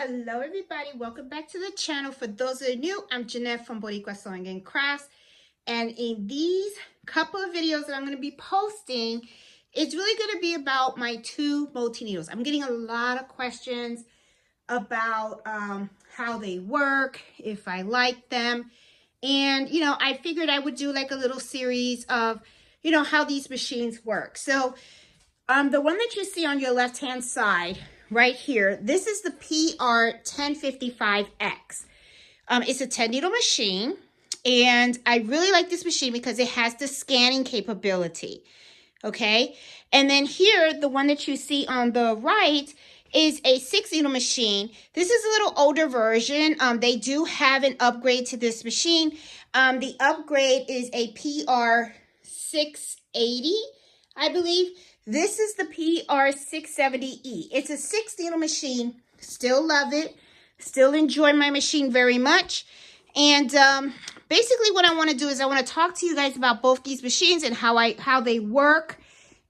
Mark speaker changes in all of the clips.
Speaker 1: Hello everybody, welcome back to the channel. For those that are new, I'm Jeanette from Boricua Sewing and Crafts, and in these couple of videos that I'm going to be posting, it's really going to be about my two multi-needles. I'm getting a lot of questions about how they work, if I like them, and I figured I would do like a little series of how these machines work. So the one that you see on your left hand side right here, this is the PR1055X. It's a 10 needle machine, and I really like this machine because it has the scanning capability. Okay, and then here, the one that you see on the right is a 6 needle machine. This is a little older version. They do have an upgrade to this machine. The upgrade is a PR680, I believe. This is the PR670E. It's a 6 needle machine. Still love it. Still enjoy my machine very much. And basically what I want to do is I want to talk to you guys about both these machines and how they work.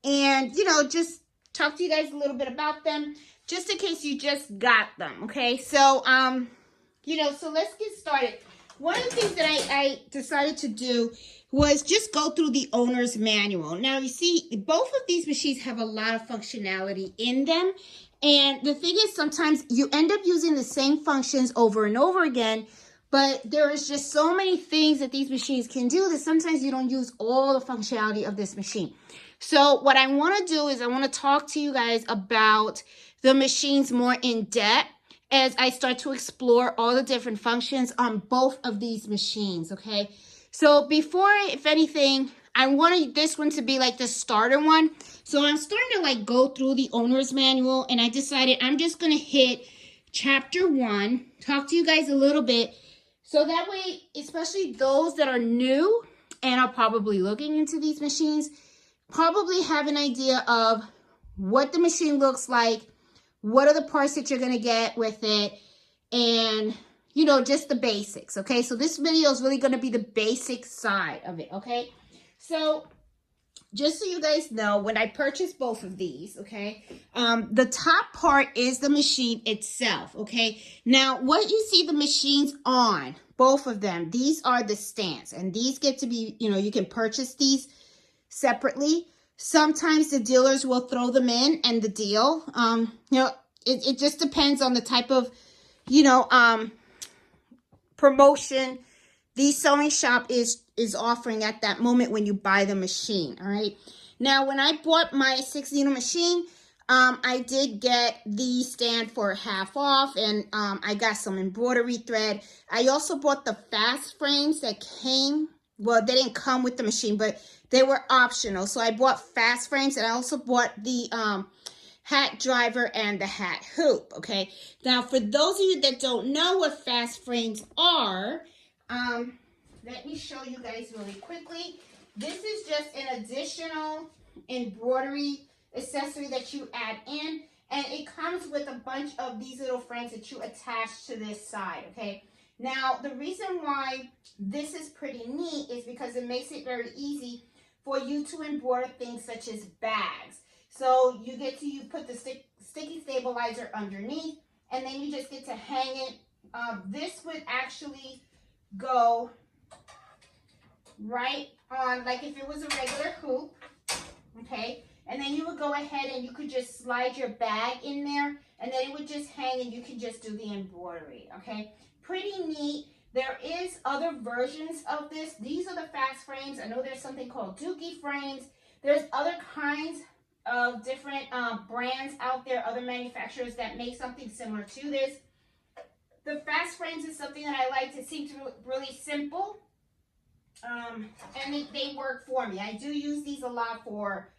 Speaker 1: And, just talk to you guys a little bit about them, just in case you just got them, okay? So, so let's get started. One of the things that I decided to do was just go through the owner's manual. Now, you see, both of these machines have a lot of functionality in them. And the thing is, sometimes you end up using the same functions over and over again, but there is just so many things that these machines can do that sometimes you don't use all the functionality of this machine. So what I want to do is I want to talk to you guys about the machines more in depth as I start to explore all the different functions on both of these machines, okay? So before, if anything, I wanted this one to be like the starter one. So I'm starting to like go through the owner's manual, and I decided I'm just going to hit chapter 1, talk to you guys a little bit. So that way, especially those that are new and are probably looking into these machines, probably have an idea of what the machine looks like, what are the parts that you're going to get with it, and just the basics, okay? So this video is really going to be the basic side of it, okay? So just so you guys know, when I purchased both of these, okay, the top part is the machine itself, okay? Now, what you see the machines on, both of them, these are the stands, and these get to be, you can purchase these separately. Sometimes the dealers will throw them in and the deal. It just depends on the type of, promotion the sewing shop is offering at that moment when you buy the machine. All right. Now, when I bought my 6 needle machine, I did get the stand for half off, and I got some embroidery thread. I also bought the fast frames that came. Well, they didn't come with the machine, but they were optional. So I bought fast frames, and I also bought the hat driver and the hat hoop, okay? Now, for those of you that don't know what fast frames are, let me show you guys really quickly. This is just an additional embroidery accessory that you add in, and it comes with a bunch of these little frames that you attach to this side, okay? Now, the reason why this is pretty neat is because it makes it very easy for you to embroider things such as bags. So you put the sticky stabilizer underneath, and then you just get to hang it. This would actually go right on, like if it was a regular hoop, okay? And then you would go ahead and you could just slide your bag in there, and then it would just hang, and you can just do the embroidery, okay? Pretty neat. There is other versions of this. These are the fast frames. I know there's something called Dookie frames. There's other kinds of different brands out there, other manufacturers that make something similar to this. The fast frames is something that I like. It seems really simple, and they work for me. I do use these a lot for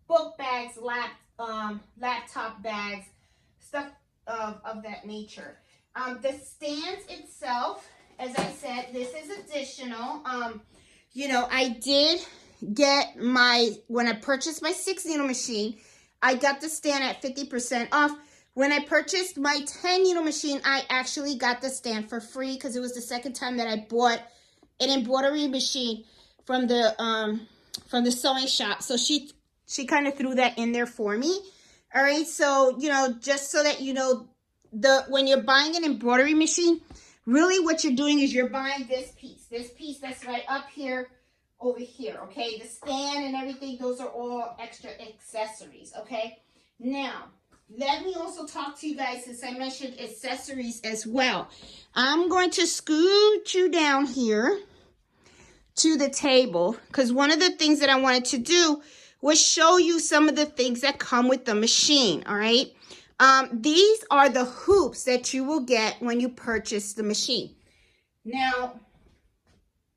Speaker 1: book bags, laptop bags, stuff of that nature. The stands itself, as I said, this is additional. I did get when I purchased my 6 needle machine, I got the stand at 50% off. When I purchased my 10 needle machine, I actually got the stand for free because it was the second time that I bought an embroidery machine from the sewing shop. So she kind of threw that in there for me. All right, so just so that when you're buying an embroidery machine, really what you're doing is you're buying this piece that's right up here, over here, okay? The stand and everything, those are all extra accessories, okay? Now, let me also talk to you guys, since I mentioned accessories as well. I'm going to scoot you down here to the table, because one of the things that I wanted to do was show you some of the things that come with the machine, all right? These are the hoops that you will get when you purchase the machine. Now,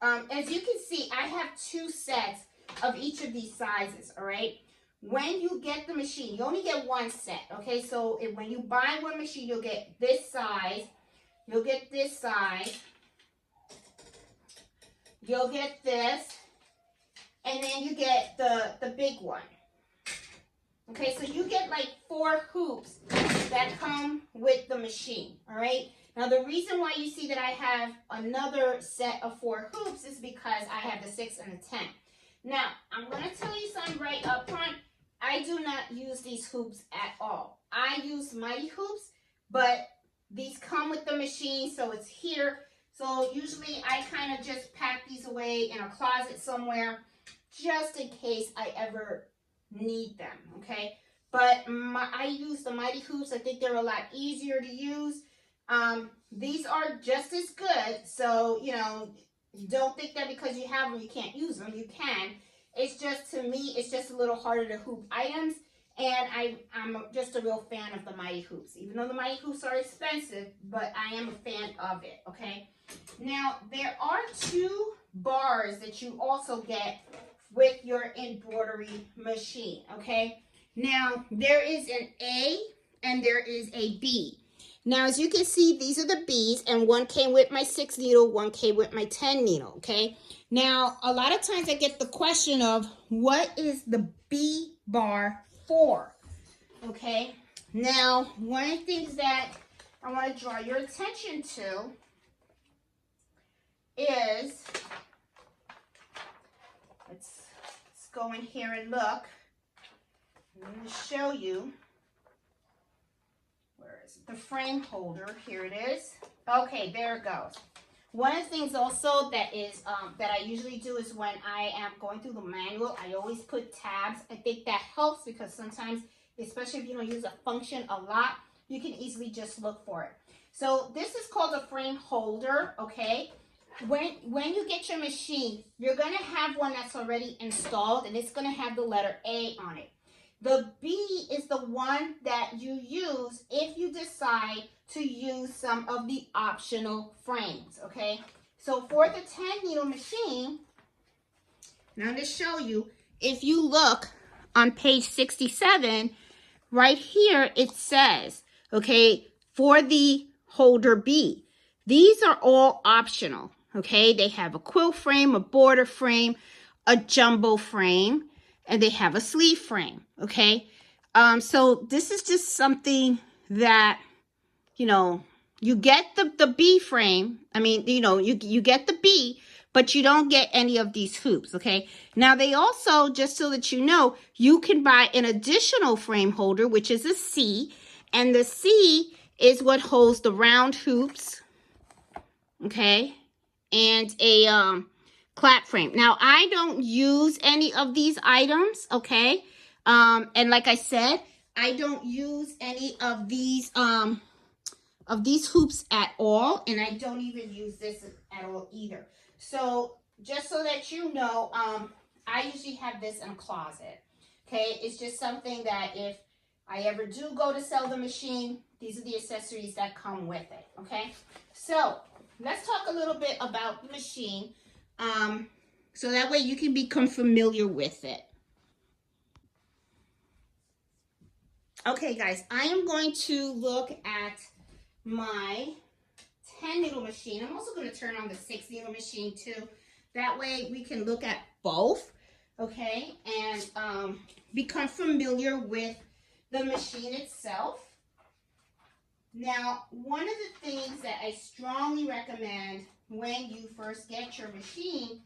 Speaker 1: as you can see, I have 2 sets of each of these sizes, all right? When you get the machine, you only get 1 set, okay? So when you buy one machine, you'll get this size, you'll get this size, you'll get this, and then you get the big one. Okay, so you get like 4 hoops that come with the machine, all right? Now, the reason why you see that I have another set of 4 hoops is because I have the 6 and the 10. Now, I'm going to tell you something right up front. I do not use these hoops at all. I use mighty hoops, but these come with the machine, so it's here. So usually I kind of just pack these away in a closet somewhere just in case I ever need them, okay? But I use the mighty hoops. I think they're a lot easier to use. These are just as good, so you know, don't think that because you have them you can't use them. You can. It's just, to me, it's just a little harder to hoop items, and I'm just a real fan of the mighty hoops, even though the mighty hoops are expensive, but I am a fan of it, okay? Now, there are 2 bars that you also get with your embroidery machine, okay? Now, there is an A and there is a B. Now, as you can see, these are the B's, and one came with my 6 needle, one came with my 10 needle, okay? Now, a lot of times I get the question of, what is the B bar for, okay? Now, one of the things that I want to draw your attention to is, let's go in here and look. I'm going to show you. Where is it? The frame holder. Here it is. Okay, there it goes. One of the things also that is that I usually do is when I am going through the manual, I always put tabs. I think that helps because sometimes, especially if you don't use a function a lot, you can easily just look for it. So this is called a frame holder, okay? When you get your machine, you're going to have one that's already installed, and it's going to have the letter A on it. The B is the one that you use if you decide to use some of the optional frames, okay? So for the 10 needle machine, now I'm going to show you, if you look on page 67, right here it says, okay, for the holder B, these are all optional, okay? They have a quilt frame, a border frame, a jumbo frame, and they have a sleeve frame, okay? So this is just something that, you know, you get the B frame. I mean, you know, you get the B, but you don't get any of these hoops, okay? Now, they also, just so that you know, you can buy an additional frame holder, which is a C, and the C is what holds the round hoops, okay, and a clap frame. Now, I don't use any of these items, okay? And like I said, I don't use any of these hoops at all, and I don't even use this at all either. So just so that you know, I usually have this in a closet, okay? It's just something that if I ever do go to sell the machine, these are the accessories that come with it, okay? So let's talk a little bit about the machine, so that way you can become familiar with it. Okay, guys, I am going to look at my 10 needle machine. I'm also going to turn on the 6 needle machine too. That way we can look at both, okay, and become familiar with the machine itself. Now, one of the things that I strongly recommend when you first get your machine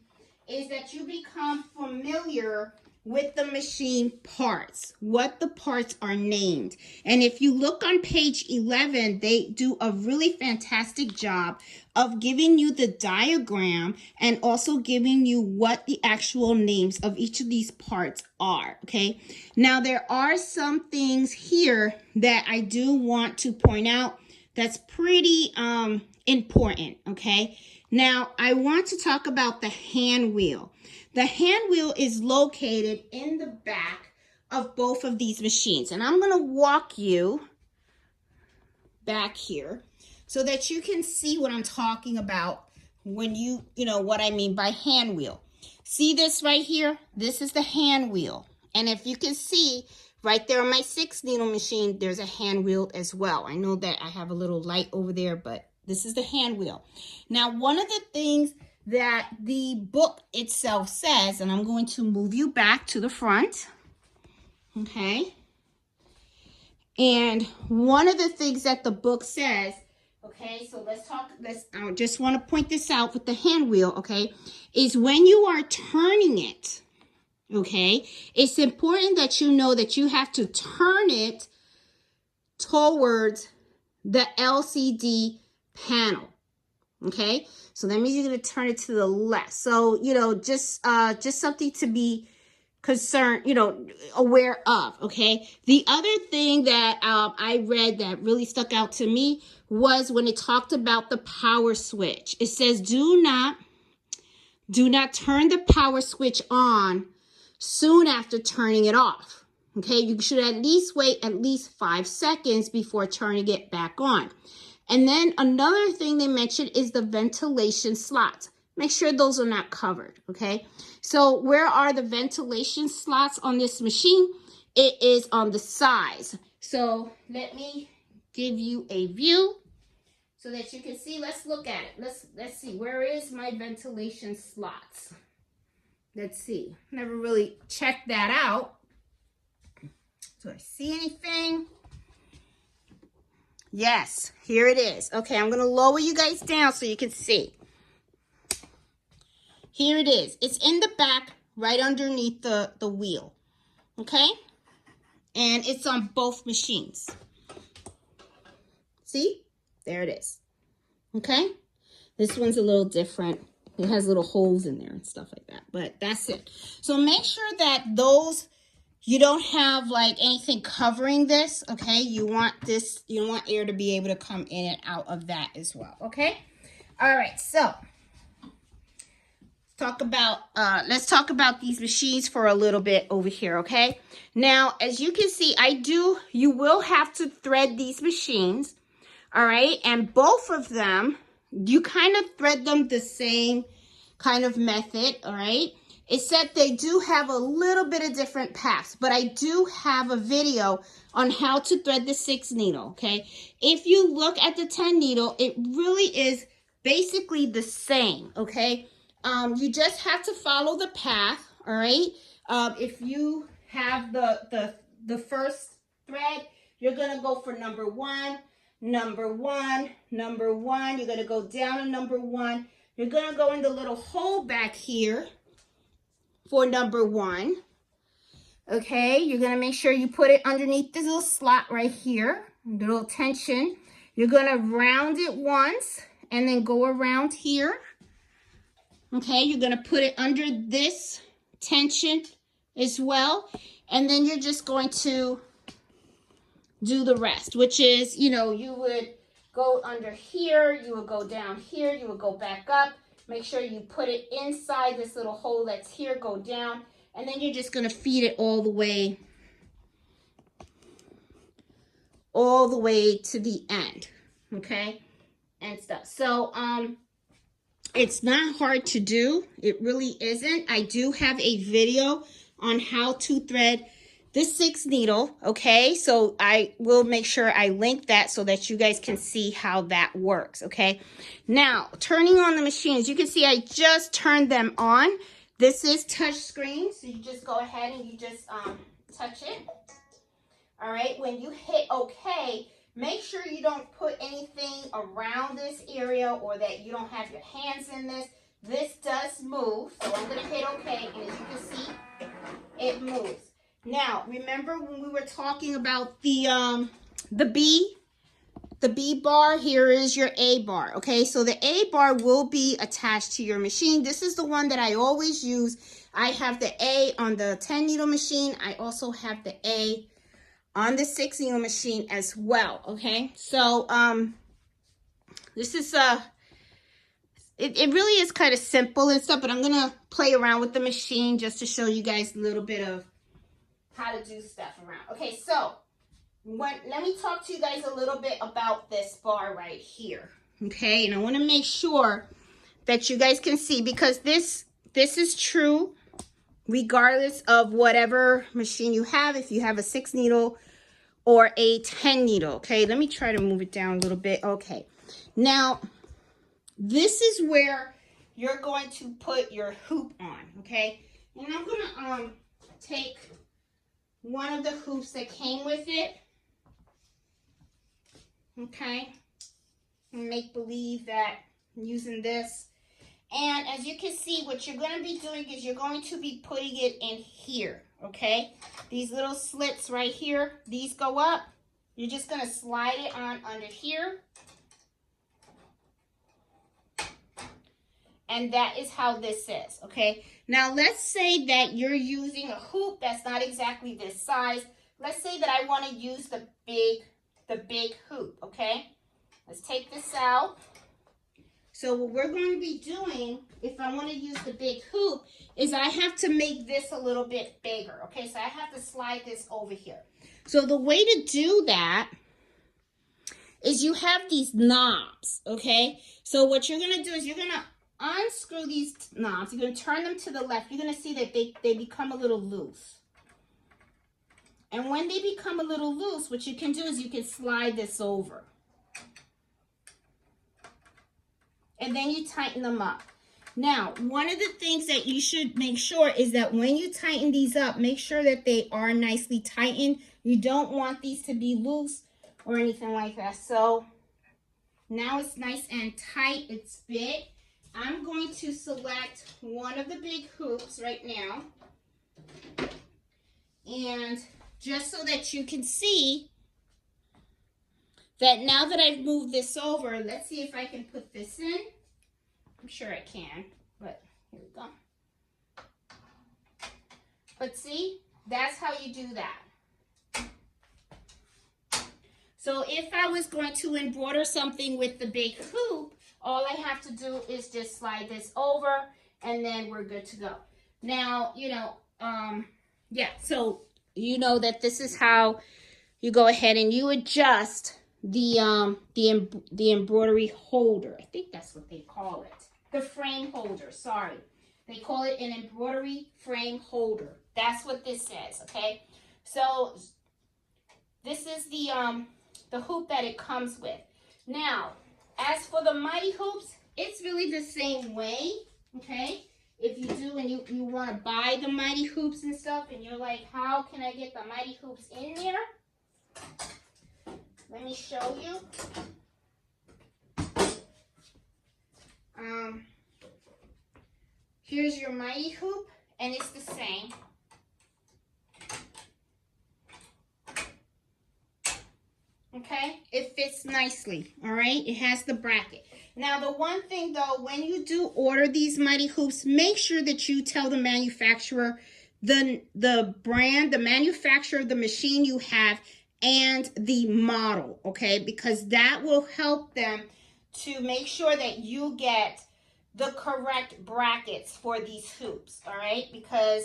Speaker 1: is that you become familiar with the machine parts, what the parts are named. And if you look on page 11, they do a really fantastic job of giving you the diagram and also giving you what the actual names of each of these parts are, okay? Now, there are some things here that I do want to point out that's pretty important, okay? Now, I want to talk about the hand wheel. The hand wheel is located in the back of both of these machines. And I'm going to walk you back here so that you can see what I'm talking about when you know what I mean by hand wheel. See this right here? This is the hand wheel. And if you can see right there on my 6 needle machine, there's a hand wheel as well. I know that I have a little light over there, but this is the hand wheel. Now, one of the things that the book itself says, and I'm going to move you back to the front, okay? And one of the things that the book says, okay, so I just want to point this out with the hand wheel, okay, is when you are turning it, okay, it's important that you know that you have to turn it towards the LCD panel. Okay, so that means you're going to turn it to the left. So, just something to be concerned, aware of. Okay, the other thing that I read that really stuck out to me was when it talked about the power switch. It says, do not turn the power switch on soon after turning it off. Okay, you should at least wait at least 5 seconds before turning it back on. And then another thing they mentioned is the ventilation slots. Make sure those are not covered, okay? So where are the ventilation slots on this machine? It is on the sides. So let me give you a view so that you can see. Let's look at it. Let's see. Where is my ventilation slots? Let's see. Never really checked that out. Do I see anything? Yes, here it is. Okay, I'm going to lower you guys down so you can see. Here it is. It's in the back, right underneath the wheel. Okay? And it's on both machines. See? There it is. Okay? This one's a little different. It has little holes in there and stuff like that. But that's it. So make sure that you don't have like anything covering this, okay? You want air to be able to come in and out of that as well, okay? All right, so let's talk about these machines for a little bit over here, okay? Now, as you can see, you will have to thread these machines, all right? And both of them, you kind of thread them the same kind of method, all right? Except they do have a little bit of different paths, but I do have a video on how to thread the 6 needle, okay? If you look at the 10 needle, it really is basically the same, okay? You just have to follow the path, all right? If you have the first thread, you're gonna go for number 1, number 1, number 1. You're gonna go down to number 1. You're gonna go in the little hole back here for number 1. Okay, you're gonna make sure you put it underneath this little slot right here, the little tension. You're gonna round it once and then go around here. Okay, you're gonna put it under this tension as well, and then you're just going to do the rest, which is, you would go under here, you would go down here, you would go back up. Make sure you put it inside this little hole that's here, go down, and then you're just going to feed it all the way to the end, okay, and stuff. So, it's not hard to do. It really isn't. I do have a video on how to thread the 6 needle, okay? So I will make sure I link that so that you guys can see how that works, okay? Now, turning on the machines, you can see I just turned them on. This is touch screen, so you just go ahead and you just touch it. All right, when you hit OK, make sure you don't put anything around this area or that you don't have your hands in this. this does move. So I'm going to hit OK, and as you can see, it moves. Now, remember when we were talking about the B bar? Here is your A bar, okay? So the A bar will be attached to your machine. This is the one that I always use. I have the A on the 10 needle machine. I also have the A on the 6 needle machine as well, okay? So this is it really is kind of simple and stuff, but I'm gonna play around with the machine just to show you guys a little bit of how to do stuff around. Okay, so let me talk to you guys a little bit about this bar right here, okay? And I want to make sure that you guys can see, because this is true regardless of whatever machine you have, if you have a 6 needle or a 10 needle, okay? Let me try to move it down a little bit. Okay, now this is where you're going to put your hoop on, okay? And I'm gonna take one of the hoops that came with it, okay, and make believe that I'm using this. And as you can see, what you're going to be doing is you're going to be putting it in here, okay? These little slits right here, these go up. You're just going to slide it on under here. And that is how this is, okay? Now, let's say that you're using a hoop that's not exactly this size. Let's say that I want to use the big hoop, okay? Let's take this out. So what we're going to be doing, if I want to use the big hoop, is I have to make this a little bit bigger, okay? So I have to slide this over here. So the way to do that is you have these knobs, okay? So what you're going to do is you're going to unscrew these knobs. You're going to turn them to the left. You're going to see that they become a little loose. And when they become a little loose, what you can do is you can slide this over. And then you tighten them up. Now, one of the things that you should make sure is that when you tighten these up, make sure that they are nicely tightened. You don't want these to be loose or anything like that. So now it's nice and tight. It's big. I'm going to select one of the big hoops right now. And just so that you can see that now that I've moved this over, let's see if I can put this in. I'm sure I can, but here we go. But see, that's how you do that. So if I was going to embroider something with the big hoop, all I have to do is just slide this over, and then we're good to go. Now, yeah, so you know that this is how you go ahead and you adjust the embroidery holder. I think that's what they call it. The frame holder, sorry. They call it an embroidery frame holder. That's what this says, okay? So this is the hoop that it comes with. Now, as for the mighty hoops, it's really the same way, okay? If you do and you want to buy the mighty hoops and stuff, and you're like, how can I get the mighty hoops in there? Let me show you. Here's your mighty hoop, and it's the same. Okay, it fits nicely, all right? It has the bracket. Now, the one thing, though, when you do order these mighty hoops, make sure that you tell the manufacturer the brand, the manufacturer of the machine you have, and the model, okay? Because that will help them to make sure that you get the correct brackets for these hoops, all right? Because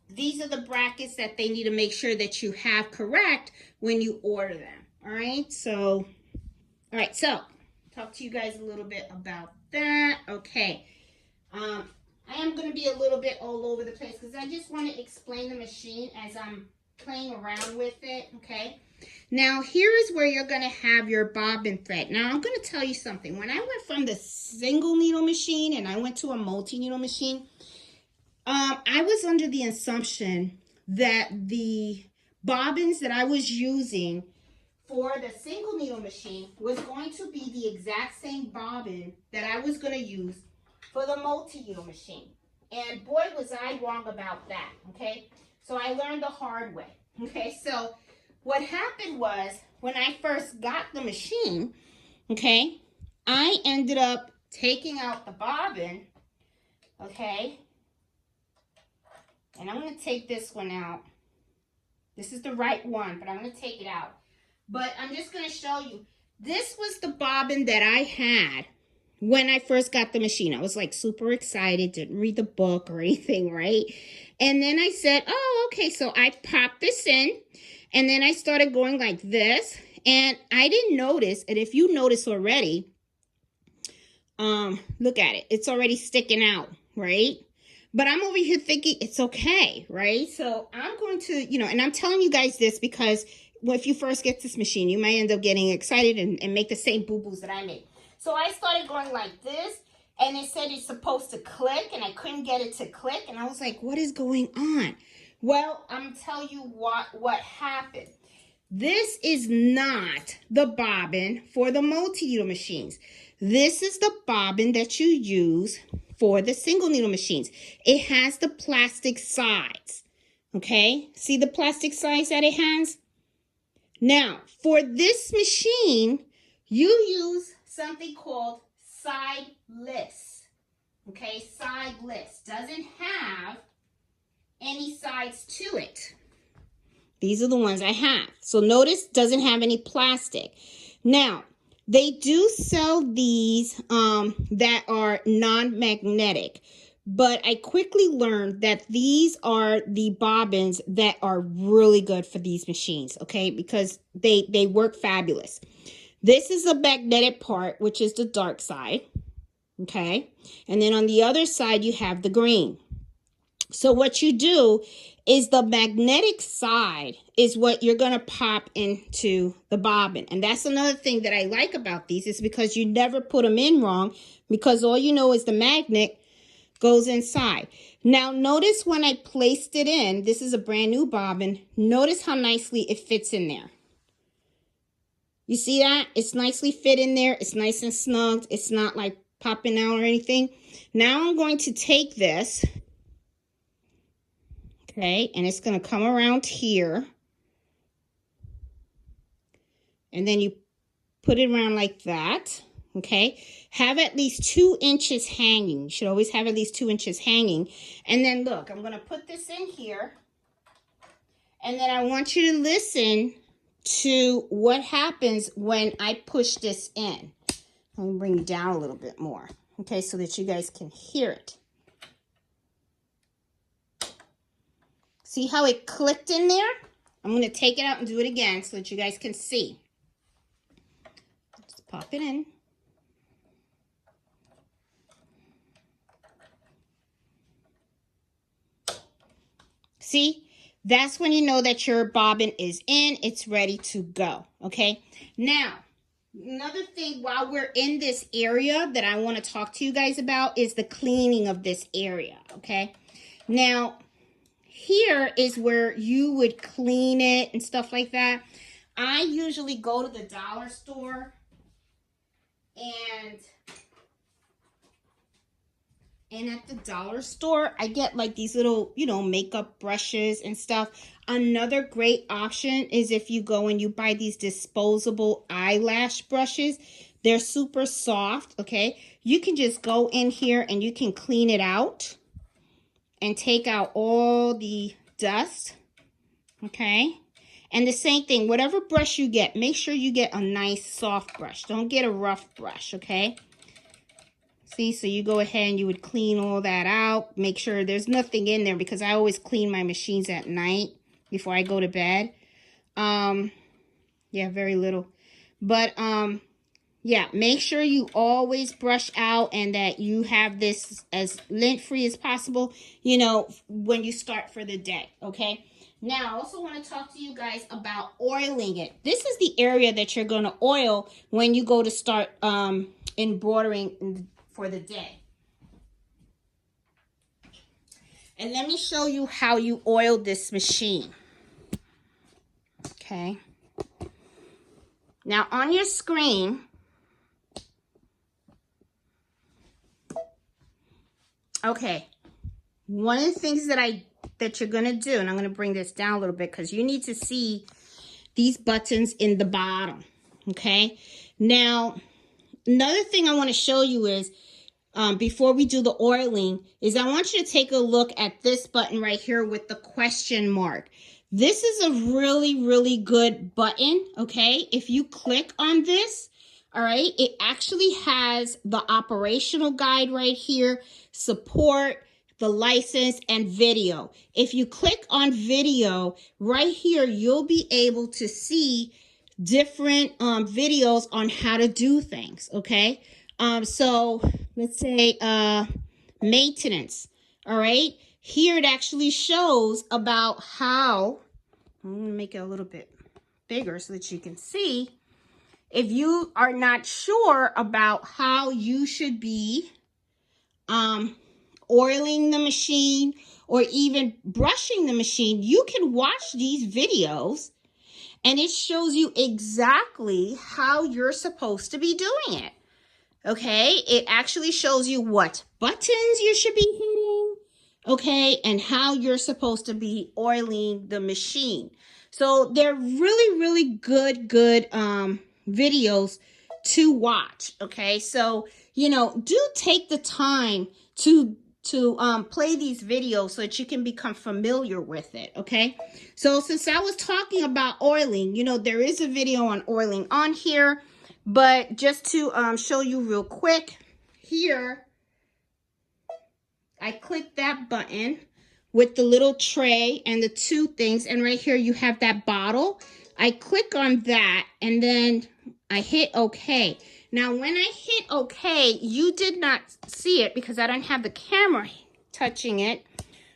Speaker 1: these are the brackets that they need to make sure that you have correct when you order them, all right? So, all right, so talk to you guys a little bit about that. Okay, I am going to be a little bit all over the place because I just want to explain the machine as I'm playing around with it, okay? Now, here is where you're going to have your bobbin thread. Now, I'm going to tell you something. When I went from the single needle machine and I went to a multi-needle machine, I was under the assumption that the bobbins that I was using for the single needle machine was going to be the exact same bobbin that I was going to use for the multi-needle machine. And boy, was I wrong about that, okay? So I learned the hard way, okay? So what happened was, when I first got the machine, okay, I ended up taking out the bobbin, okay? And I'm going to take this one out. This is the right one, but I'm going to take it out. But I'm just going to show you. This was the bobbin that I had when I first got the machine. I was like super excited, didn't read the book or anything, right? And then I said, oh, okay. So I popped this in, and then I started going like this. And I didn't notice, and if you notice already, look at it. It's already sticking out, right? But I'm over here thinking it's okay, right? So I'm going to, and I'm telling you guys this because if you first get this machine, you might end up getting excited and make the same boo-boos that I made. So I started going like this, and it said it's supposed to click, and I couldn't get it to click. And I was like, what is going on? Well, I'm going to tell you what happened. This is not the bobbin for the multi-needle machines. This is the bobbin that you use for the single needle machines. It has the plastic sides. Okay? See the plastic sides that it has? Now, for this machine, you use something called sideless. Okay? Sideless. Doesn't have any sides to it. These are the ones I have. So notice, doesn't have any plastic. Now, they do sell these that are non-magnetic, but I quickly learned that these are the bobbins that are really good for these machines, okay? Because they work fabulous. This is a magnetic part, which is the dark side, okay? And then on the other side, you have the green. So what you do is the magnetic side is what you're going to pop into the bobbin. And that's another thing that I like about these, is because you never put them in wrong, because all you know is the magnet goes inside. Now notice when I placed it in, this is a brand new bobbin. Notice how nicely it fits in there. You see that? It's nicely fit in there. It's nice and snug. It's not like popping out or anything. Now I'm going to take this. Okay, and it's going to come around here. And then you put it around like that. Okay, have at least 2 inches hanging. You should always have at least 2 inches hanging. And then look, I'm going to put this in here. And then I want you to listen to what happens when I push this in. Let me bring it down a little bit more. Okay, so that you guys can hear it. See how it clicked in there? I'm going to take it out and do it again so that you guys can see. Just pop it in. See? That's when you know that your bobbin is in. It's ready to go. Okay? Now, another thing while we're in this area that I want to talk to you guys about is the cleaning of this area. Okay? Now, here is where you would clean it and stuff like that. I usually go to the dollar store and at the dollar store, I get like these little, makeup brushes and stuff. Another great option is if you go and you buy these disposable eyelash brushes. They're super soft, okay? You can just go in here and you can clean it out and take out all the dust, okay? And the same thing, whatever brush you get, make sure you get a nice soft brush. Don't get a rough brush, okay? See, so you go ahead and you would clean all that out. Make sure there's nothing in there, because I always clean my machines at night before I go to bed. Yeah, very little. But, yeah, make sure you always brush out and that you have this as lint-free as possible, when you start for the day, okay? Now, I also want to talk to you guys about oiling it. This is the area that you're going to oil when you go to start embroidering for the day. And let me show you how you oil this machine. Okay. Now on your screen, okay, one of the things that you're gonna do, and I'm gonna bring this down a little bit because you need to see these buttons in the bottom, okay? Now, another thing I want to show you is, before we do the oiling, is I want you to take a look at this button right here with the question mark. This is a really, really good button, okay? If you click on this, all right, it actually has the operational guide right here, support, the license, and video. If you click on video, right here, you'll be able to see different videos on how to do things, okay? So let's say maintenance, all right? Here it actually shows about how, I'm gonna make it a little bit bigger so that you can see. If you are not sure about how you should be oiling the machine or even brushing the machine, you can watch these videos and it shows you exactly how you're supposed to be doing it. Okay, it actually shows you what buttons you should be hitting, okay, and how you're supposed to be oiling the machine. So they're really, really good videos to watch, okay? So, you know, do take the time to play these videos so that you can become familiar with it, okay? So since I was talking about oiling, you know, there is a video on oiling on here. But just to show you real quick, here, I click that button with the little tray and the two things. And right here, you have that bottle. I click on that and then I hit OK. Now, when I hit OK, you did not see it because I don't have the camera touching it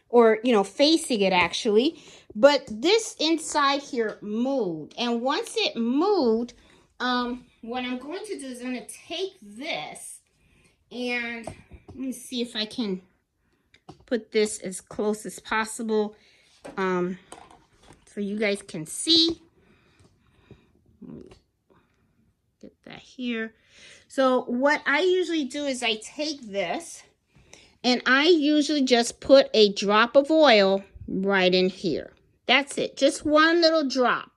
Speaker 1: or, you know, facing it actually. But this inside here moved. And once it moved, what I'm going to do is I'm going to take this and let me see if I can put this as close as possible so you guys can see. Get that here. So what I usually do is I take this and I usually just put a drop of oil right in here. That's it. Just one little drop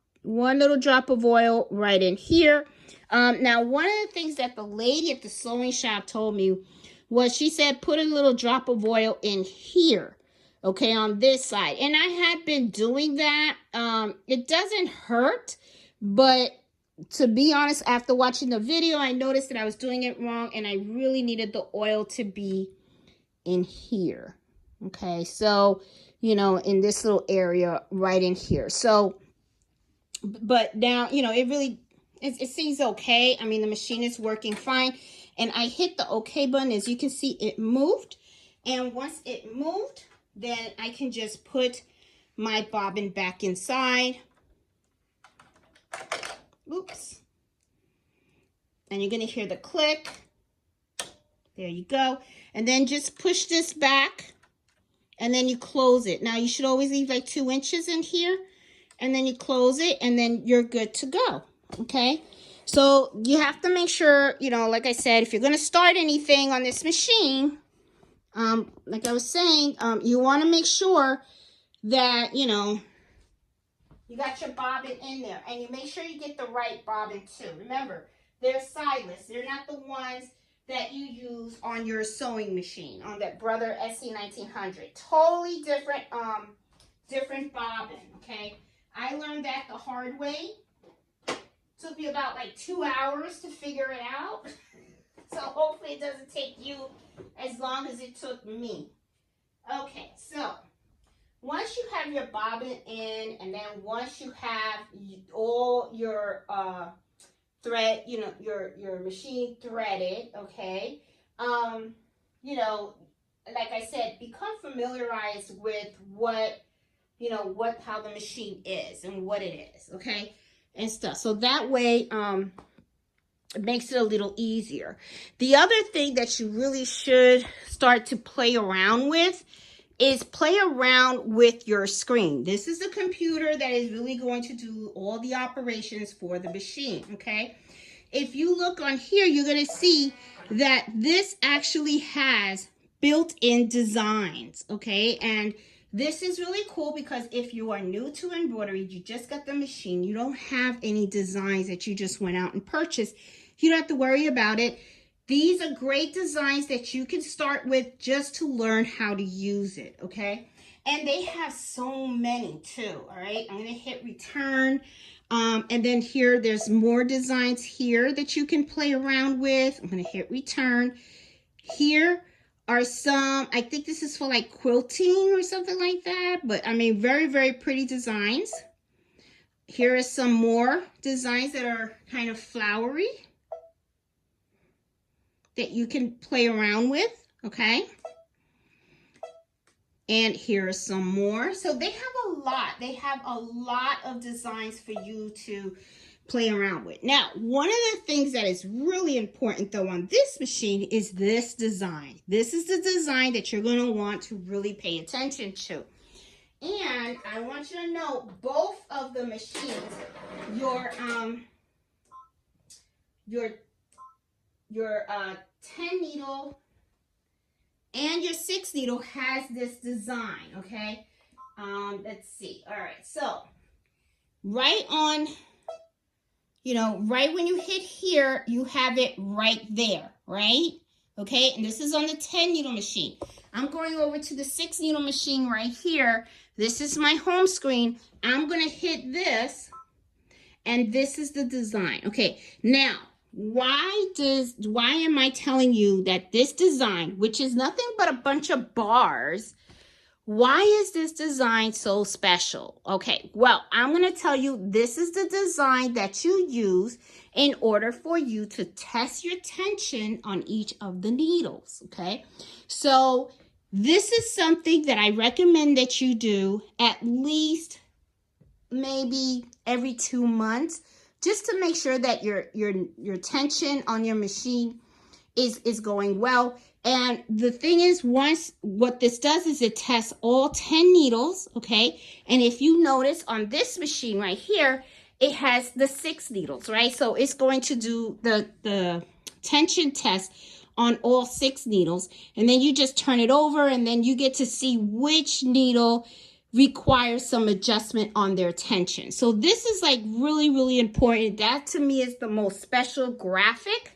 Speaker 1: of oil right in here. Now, one of the things that the lady at the sewing shop told me was she said, put a little drop of oil in here, okay, on this side. And I had been doing that. It doesn't hurt, but to be honest, after watching the video, I noticed that I was doing it wrong and I really needed the oil to be in here. Okay, so, you know, in this little area right in here. So, but now, you know, it seems okay. I mean, the machine is working fine. And I hit the OK button. As you can see, it moved. And once it moved, then I can just put my bobbin back inside. Oops. And you're going to hear the click. There you go. And then just push this back. And then you close it. Now, you should always leave like 2 inches in here. And then you close it. And then you're good to go. Okay, so you have to make sure, you know, like I said, if you're going to start anything on this machine, like I was saying, you want to make sure that, you know, you got your bobbin in there. And you make sure you get the right bobbin too. Remember, they're sideless. They're not the ones that you use on your sewing machine, on that Brother SC1900. Totally different, different bobbin, okay? I learned that the hard way. Took me about like 2 hours to figure it out. So hopefully it doesn't take you as long as it took me. Okay, so once you have your bobbin in, and then once you have all your thread, you know, your machine threaded, okay, you know, like I said, become familiarized with what, you know, how the machine is and what it is, okay? And stuff. So that way, it makes it a little easier. The other thing that you really should start to play around with is play around with your screen. This is the computer that is really going to do all the operations for the machine, okay? If you look on here, you're going to see that this actually has built-in designs, okay? And this is really cool because if you are new to embroidery, you just got the machine, you don't have any designs that you just went out and purchased, you don't have to worry about it. These are great designs that you can start with just to learn how to use it, okay? And they have so many too, all right? I'm going to hit return. And then here, there's more designs here that you can play around with. I'm going to hit return. Here are some, I think this is for like quilting or something like that. But I mean, very, very pretty designs. Here are some more designs that are kind of flowery that you can play around with, okay? And here are some more. So they have a lot. They have a lot of designs for you to play around with. Now, one of the things that is really important though on this machine is this design. This is the design that you're going to want to really pay attention to. And I want you to know both of the machines, your 10 needle and your 6 needle has this design, okay? Let's see. All right, so right on, you know, right when you hit here, you have it right there, right? Okay, and this is on the 10 needle machine. I'm going over to the 6 needle machine right here. This is my home screen. I'm gonna hit this, and this is the design. Okay, now, why am I telling you that this design, which is nothing but a bunch of bars, why is this design so special? Okay, well, I'm going to tell you this is the design that you use in order for you to test your tension on each of the needles, okay? So this is something that I recommend that you do at least maybe every 2 months, just to make sure that your tension on your machine is going well. And the thing is, what this does is it tests all 10 needles, okay? And if you notice on this machine right here, it has the 6 needles, right? So it's going to do the tension test on all 6 needles. And then you just turn it over, and then you get to see which needle requires some adjustment on their tension. So this is like really, really important. That to me is the most special graphic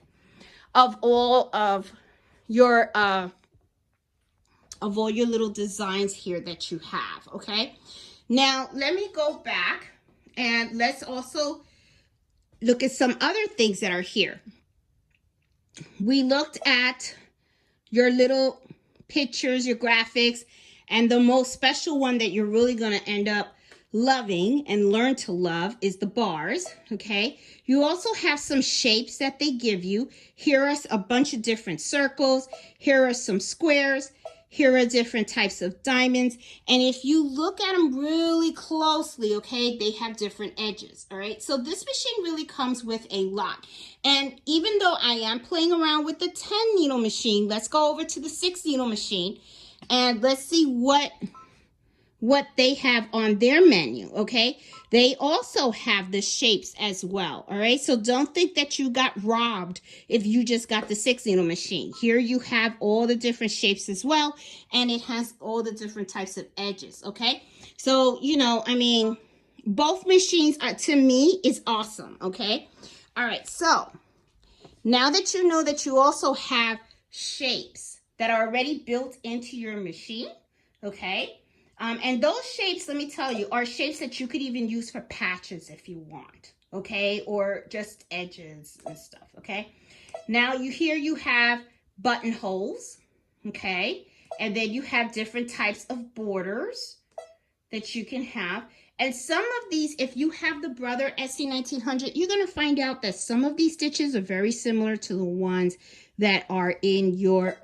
Speaker 1: of all of your little designs here that you have, okay? Now, let me go back and let's also look at some other things that are here. We looked at your little pictures, your graphics, and the most special one that you're really going to end up loving and learn to love is the bars, okay? You also have some shapes that they give you. Here are a bunch of different circles. Here are some squares. Here are different types of diamonds. And if you look at them really closely, okay, they have different edges, all right? So this machine really comes with a lot. And even though I am playing around with the 10 needle machine, let's go over to the 6 needle machine and let's see what they have on their menu, okay? They also have the shapes as well, all right? So don't think that you got robbed if you just got the 6 needle machine. Here you have all the different shapes as well, and it has all the different types of edges, okay? So, you know, I mean, both machines, to me, is awesome, okay? All right, so now that you know that you also have shapes that are already built into your machine, okay? And those shapes, let me tell you, are shapes that you could even use for patches if you want, okay? Or just edges and stuff, okay? Now, here you have buttonholes, okay? And then you have different types of borders that you can have. And some of these, if you have the Brother SC1900, you're going to find out that some of these stitches are very similar to the ones that are in your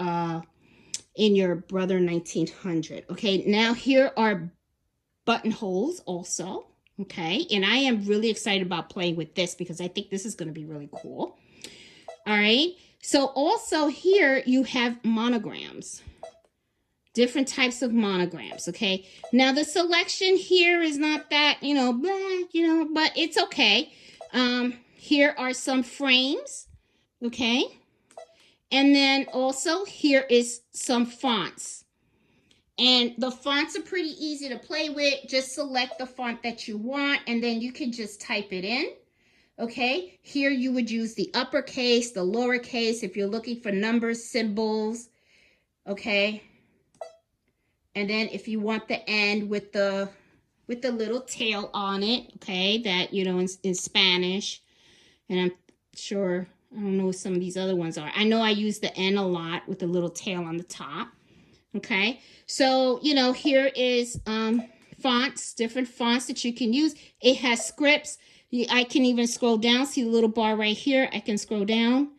Speaker 1: Brother 1900. Okay, now here are buttonholes also. Okay, and I am really excited about playing with this because I think this is going to be really cool. All right, so also here you have monograms different types of monograms, okay? Now, the selection here is not that, blah, but it's okay. Here are some frames, okay? And then also here is some fonts. And the fonts are pretty easy to play with. Just select the font that you want, and then you can just type it in. Okay, here you would use the uppercase, the lowercase, if you're looking for numbers, symbols. Okay, and then if you want the end with the little tail on it, okay, that, in Spanish. And I'm sure, I don't know what some of these other ones are. I know I use the N a lot with the little tail on the top. Okay, so, here is fonts, different fonts that you can use. It has scripts. I can even scroll down. See the little bar right here? I can scroll down.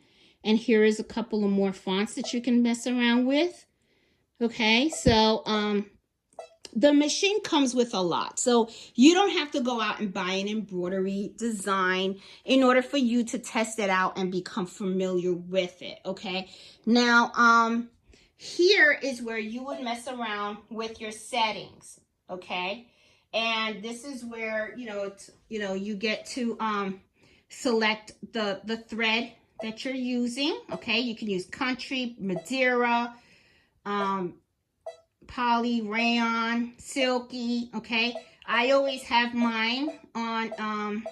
Speaker 1: And here is a couple of more fonts that you can mess around with. Okay, so the machine comes with a lot. So you don't have to go out and buy an embroidery design in order for you to test it out and become familiar with it. Okay, now here is where you would mess around with your settings. Okay, and this is where you get to select the thread that you're using. Okay, you can use country, Madeira, poly, rayon, silky. Okay, I always have mine on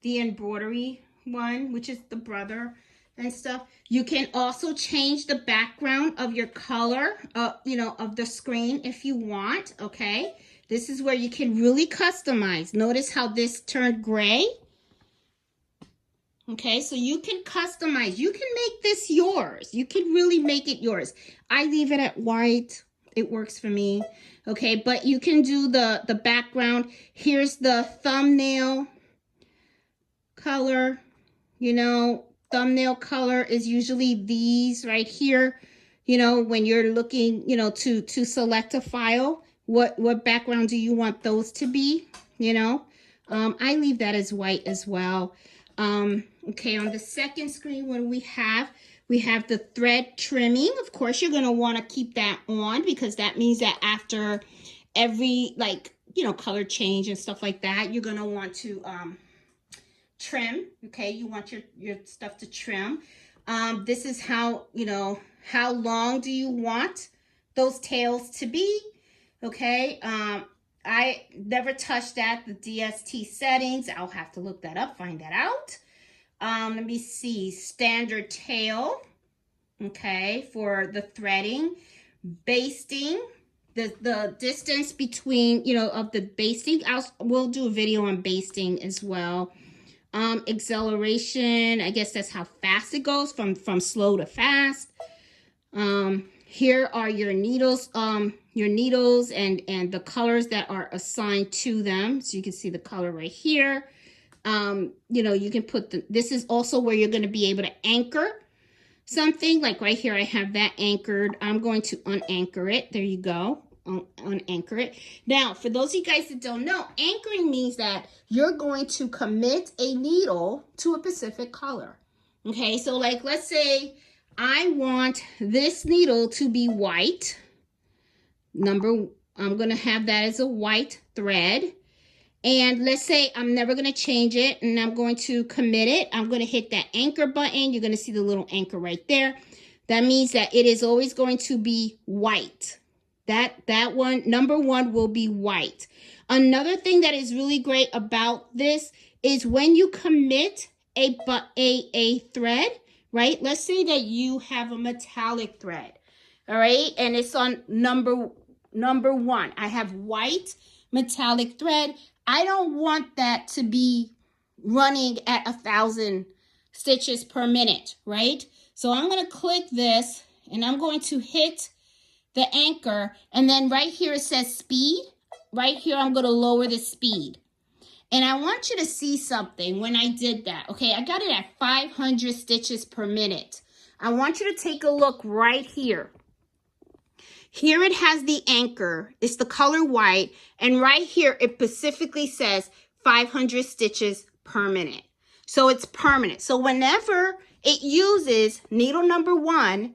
Speaker 1: the embroidery one, which is the brother and stuff. You can also change the background of your color, of the screen if you want. Okay, this is where you can really customize. Notice how this turned gray. Okay, so you can customize. You can make this yours. You can really make it yours. I leave it at white. It works for me. Okay, but you can do the background. Here's the thumbnail color. Thumbnail color is usually these right here. When you're looking, to select a file, what background do you want those to be? I leave that as white as well. Okay, on the second screen, what do we have? We have the thread trimming. Of course, you're going to want to keep that on because that means that after every, color change and stuff like that, you're going to want to trim. Okay, you want your stuff to trim. This is how long do you want those tails to be? Okay, I never touched that, the DST settings. I'll have to look that up, find that out. Let me see, standard tail, okay, for the threading, basting, the distance between, of the basting. We'll do a video on basting as well. Acceleration, I guess that's how fast it goes from slow to fast. Here are your needles and the colors that are assigned to them. So you can see the color right here. You can put this is also where you're going to be able to anchor something. Like right here, I have that anchored. I'm going to unanchor it. There you go. Unanchor it. Now, for those of you guys that don't know, anchoring means that you're going to commit a needle to a specific color. Okay, so let's say I want this needle to be white. I'm going to have that as a white thread. And let's say I'm never going to change it and I'm going to commit it. I'm going to hit that anchor button. You're going to see the little anchor right there. That means that it is always going to be white. That one, number one, will be white. Another thing that is really great about this is when you commit a thread, right? Let's say that you have a metallic thread, all right? And it's on number one. I have white metallic thread. I don't want that to be running at 1,000 stitches per minute, right? So I'm going to click this and I'm going to hit the anchor, and then right here it says speed. Right here I'm going to lower the speed. And I want you to see something when I did that. Okay, I got it at 500 stitches per minute. I want you to take a look right here. Here it has the anchor. It's the color white. And right here it specifically says 500 stitches per minute. So it's permanent. So whenever it uses needle number one,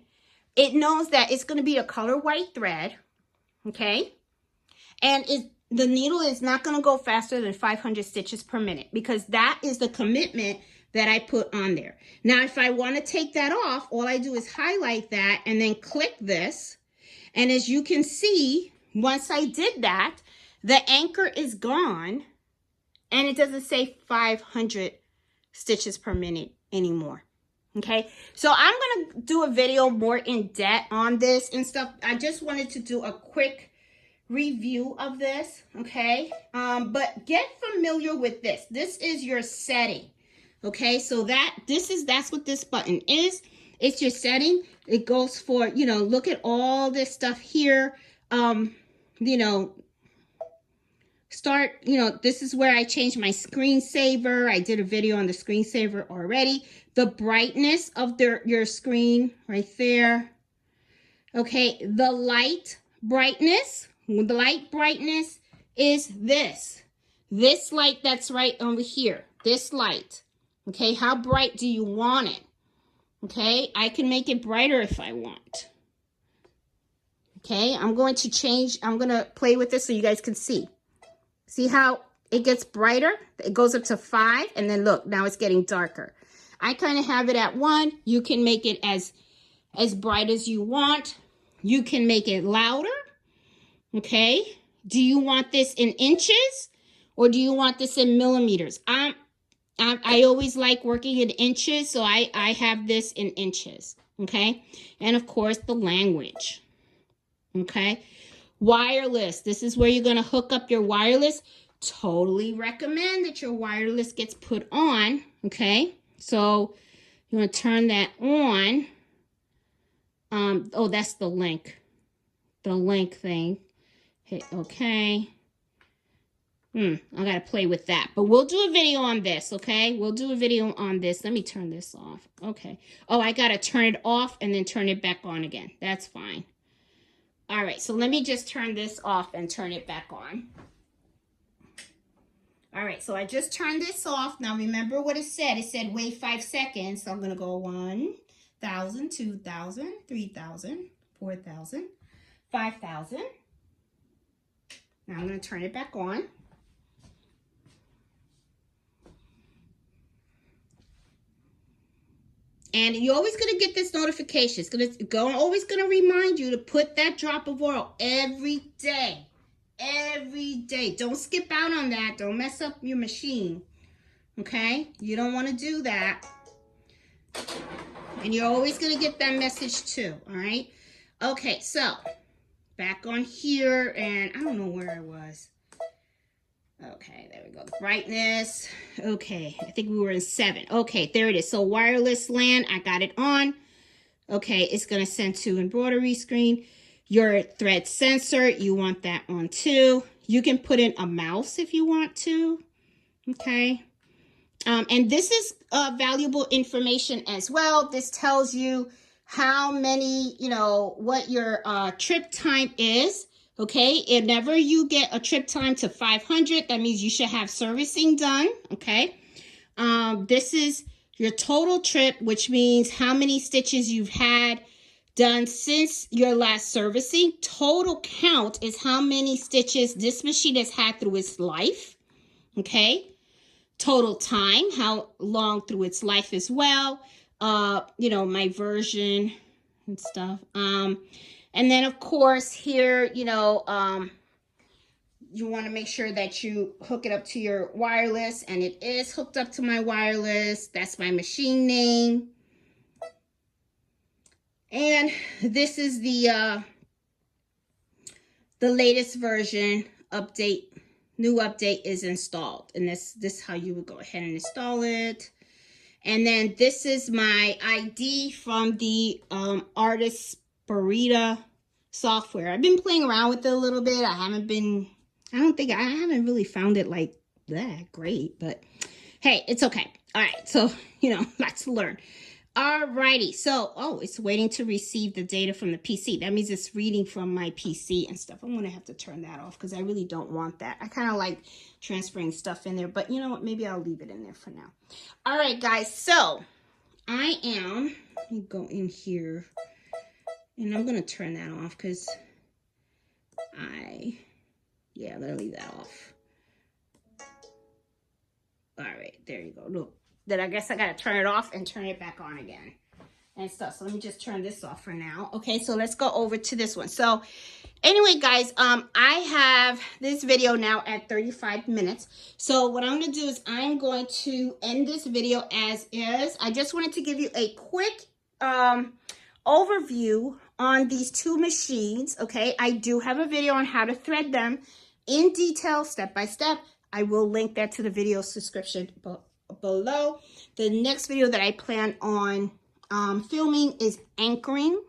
Speaker 1: it knows that it's going to be a color white thread, okay? And the needle is not going to go faster than 500 stitches per minute because that is the commitment that I put on there. Now, if I want to take that off, all I do is highlight that and then click this. And as you can see, once I did that, the anchor is gone and it doesn't say 500 stitches per minute anymore. Okay, so I'm going to do a video more in depth on this and stuff. I just wanted to do a quick review of this, okay? But get familiar with this. This is your setting, okay? So that's what this button is. It's your setting. It goes for, you know, look at all this stuff here. You know, start, you know, this is where I changed my screensaver. I did a video on the screensaver already. The brightness of your screen right there. Okay, the light brightness. The light brightness is this light that's right over here. This light. Okay, how bright do you want it? Okay, I can make it brighter if I want. Okay, I'm going to play with this so you guys can see. See how it gets brighter? It goes up to 5, and then look, now it's getting darker. I kind of have it at 1. You can make it as bright as you want. You can make it louder. Okay. Do you want this in inches or do you want this in millimeters? I always like working in inches, so I have this in inches. Okay. And of course, the language. Okay. Wireless. This is where you're going to hook up your wireless. Totally recommend that your wireless gets put on. Okay. So you want to turn that on. Oh, that's the link. The link thing. Hit OK. I got to play with that. But we'll do a video on this, okay? We'll do a video on this. Let me turn this off. Okay. Oh, I got to turn it off and then turn it back on again. That's fine. All right. So let me just turn this off and turn it back on. All right, so I just turned this off. Now, remember what it said. It said wait 5 seconds. So I'm going to go 1,000, 2,000, 3,000, 4,000, 5,000. Now I'm going to turn it back on. And you're always going to get this notification. It's always going to remind you to put that drop of oil every day. Every day. Don't skip out on that. Don't mess up your machine. Okay? You don't want to do that. And you're always going to get that message too. All right? Okay, so back on here. And I don't know where I was. Okay, there we go. The brightness. Okay, I think we were in 7. Okay, there it is. So wireless LAN, I got it on. Okay, it's going to send to embroidery screen. Your thread sensor, you want that on too. You can put in a mouse if you want to. Okay. And this is valuable information as well. This tells you how many, you know, what your trip time is. Okay. Whenever you get a trip time to 500, that means you should have servicing done. Okay. This is your total trip, which means how many stitches you've had done since your last servicing. Total count is how many stitches this machine has had through its life. Okay. Total time, how long through its life as well. You know, my version and stuff. And then of course here, you know, you want to make sure that you hook it up to your wireless, and it is hooked up to my wireless. That's my machine name. And this is the latest version update. New update is installed. And this is how you would go ahead and install it. And then this is my ID from the Artist Burita software. I've been playing around with it a little bit. I haven't really found it like that great, but hey, it's okay. All right, so, you know, lots to learn. Alrighty, so, oh, it's waiting to receive the data from the PC. That means it's reading from my PC and stuff. I'm going to have to turn that off because I really don't want that. I kind of like transferring stuff in there, but you know what? Maybe I'll leave it in there for now. All right, guys, so let me go in here. And I'm going to turn that off because yeah, I'm going to leave that off. All right, there you go. Look, then I guess I got to turn it off and turn it back on again and stuff. So let me just turn this off for now. Okay, so let's go over to this one. So anyway, guys, I have this video now at 35 minutes. So what I'm going to do is I'm going to end this video as is. I just wanted to give you a quick overview on these two machines, okay? I do have a video on how to thread them in detail, step by step. I will link that to the video description below. The next video that I plan on filming is anchoring,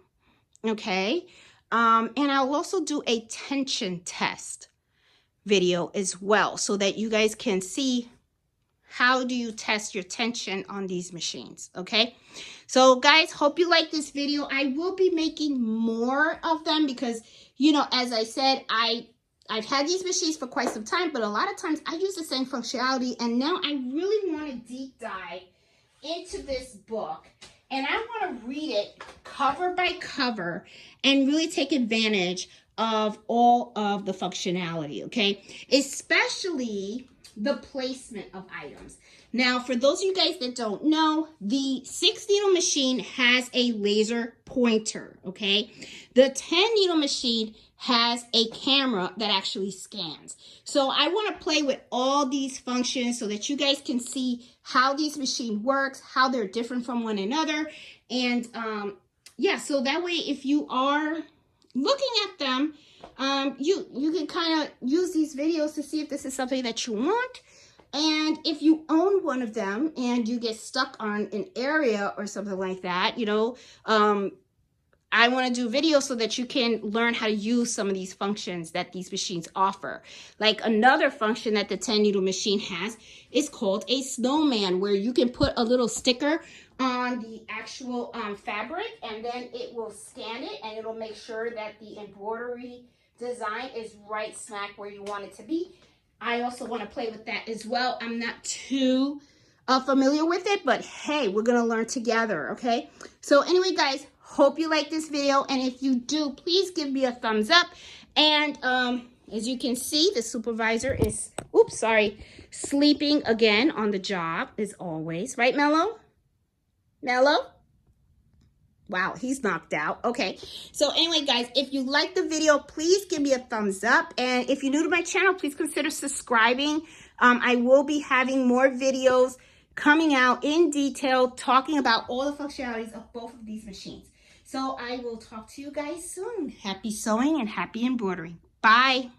Speaker 1: okay? And I'll also do a tension test video as well so that you guys can see how do you test your tension on these machines, okay? So guys, hope you like this video. I will be making more of them because, you know, as I said, I've had these machines for quite some time, but a lot of times I use the same functionality, and now I really want to deep dive into this book, and I want to read it cover by cover and really take advantage of all of the functionality, okay? Especially the placement of items. Now, for those of you guys that don't know, the 6-needle machine has a laser pointer, okay? The 10-needle machine has a camera that actually scans. So I want to play with all these functions so that you guys can see how these machine works, how they're different from one another. And yeah, so that way if you are looking at them, you can kind of use these videos to see if this is something that you want. And if you own one of them and you get stuck on an area or something like that, you know, I want to do videos so that you can learn how to use some of these functions that these machines offer. Like another function that the 10-needle machine has is called a snowman, where you can put a little sticker on the actual fabric, and then it will scan it and it'll make sure that the embroidery design is right smack where you want it to be. I also want to play with that as well. I'm not too familiar with it, but hey, we're going to learn together, okay? So anyway, guys, hope you like this video, and if you do, please give me a thumbs up. And as you can see, the supervisor is, sleeping again on the job as always. Right, Mello? Mello? Wow, he's knocked out. Okay, so anyway, guys, if you like the video, please give me a thumbs up. And if you're new to my channel, please consider subscribing. I will be having more videos coming out in detail, talking about all the functionalities of both of these machines. So I will talk to you guys soon. Happy sewing and happy embroidering. Bye.